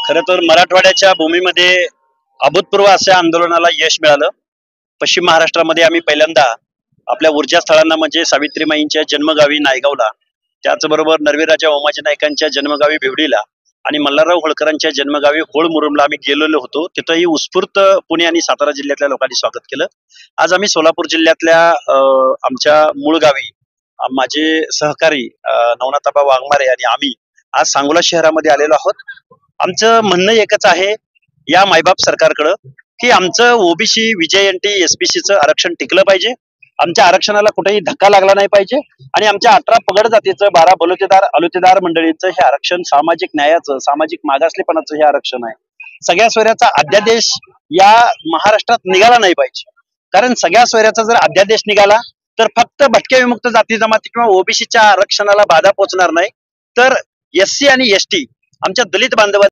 खरं तर मराठवाड्याच्या भूमीमध्ये अभूतपूर्व अशा आंदोलनाला यश मिळालं. पश्चिम महाराष्ट्रामध्ये आम्ही पहिल्यांदा आपल्या ऊर्जा स्थळांना म्हणजे सावित्रीमाईंच्या जन्मगावी नायगावला, त्याचबरोबर नरवीरराजा ओमाजी नायकांच्या जन्मगावी भिवडीला आणि मल्हारराव होळकरांच्या जन्मगावी होळ मुरुमला आम्ही गेलेलो होतो. तिथंही उत्स्फूर्त पुणे आणि सातारा जिल्ह्यातल्या लोकांनी स्वागत केलं. आज आम्ही सोलापूर जिल्ह्यातल्या आमच्या मूळ गावी माझे सहकारी नवनाथाबा वाघमारे आणि आम्ही आज सांगोला शहरामध्ये आलेलो आहोत. आमचं म्हणणं एकच आहे या मायबाप सरकारकडं की आमचं ओबीसी विजयंती एसबीसीचं आरक्षण टिकलं पाहिजे. आमच्या आरक्षणाला कुठेही धक्का लागला नाही पाहिजे आणि आमच्या 18 पगड जातीचं 12 बलुतेदार अलुतेदार मंडळीचं हे आरक्षण सामाजिक न्यायाचं सामाजिक मागासलेपणाचं हे आरक्षण आहे. सगळ्या सोयऱ्याचा अध्यादेश या महाराष्ट्रात निघाला नाही पाहिजे. कारण सगळ्या सोयऱ्याचा जर अध्यादेश निघाला तर फक्त भटक्या विमुक्त जाती जमाती किंवा ओबीसीच्या आरक्षणाला बाधा पोहोचणार नाही, तर एससी आणि एसटी आमच्या दलित बांधवांना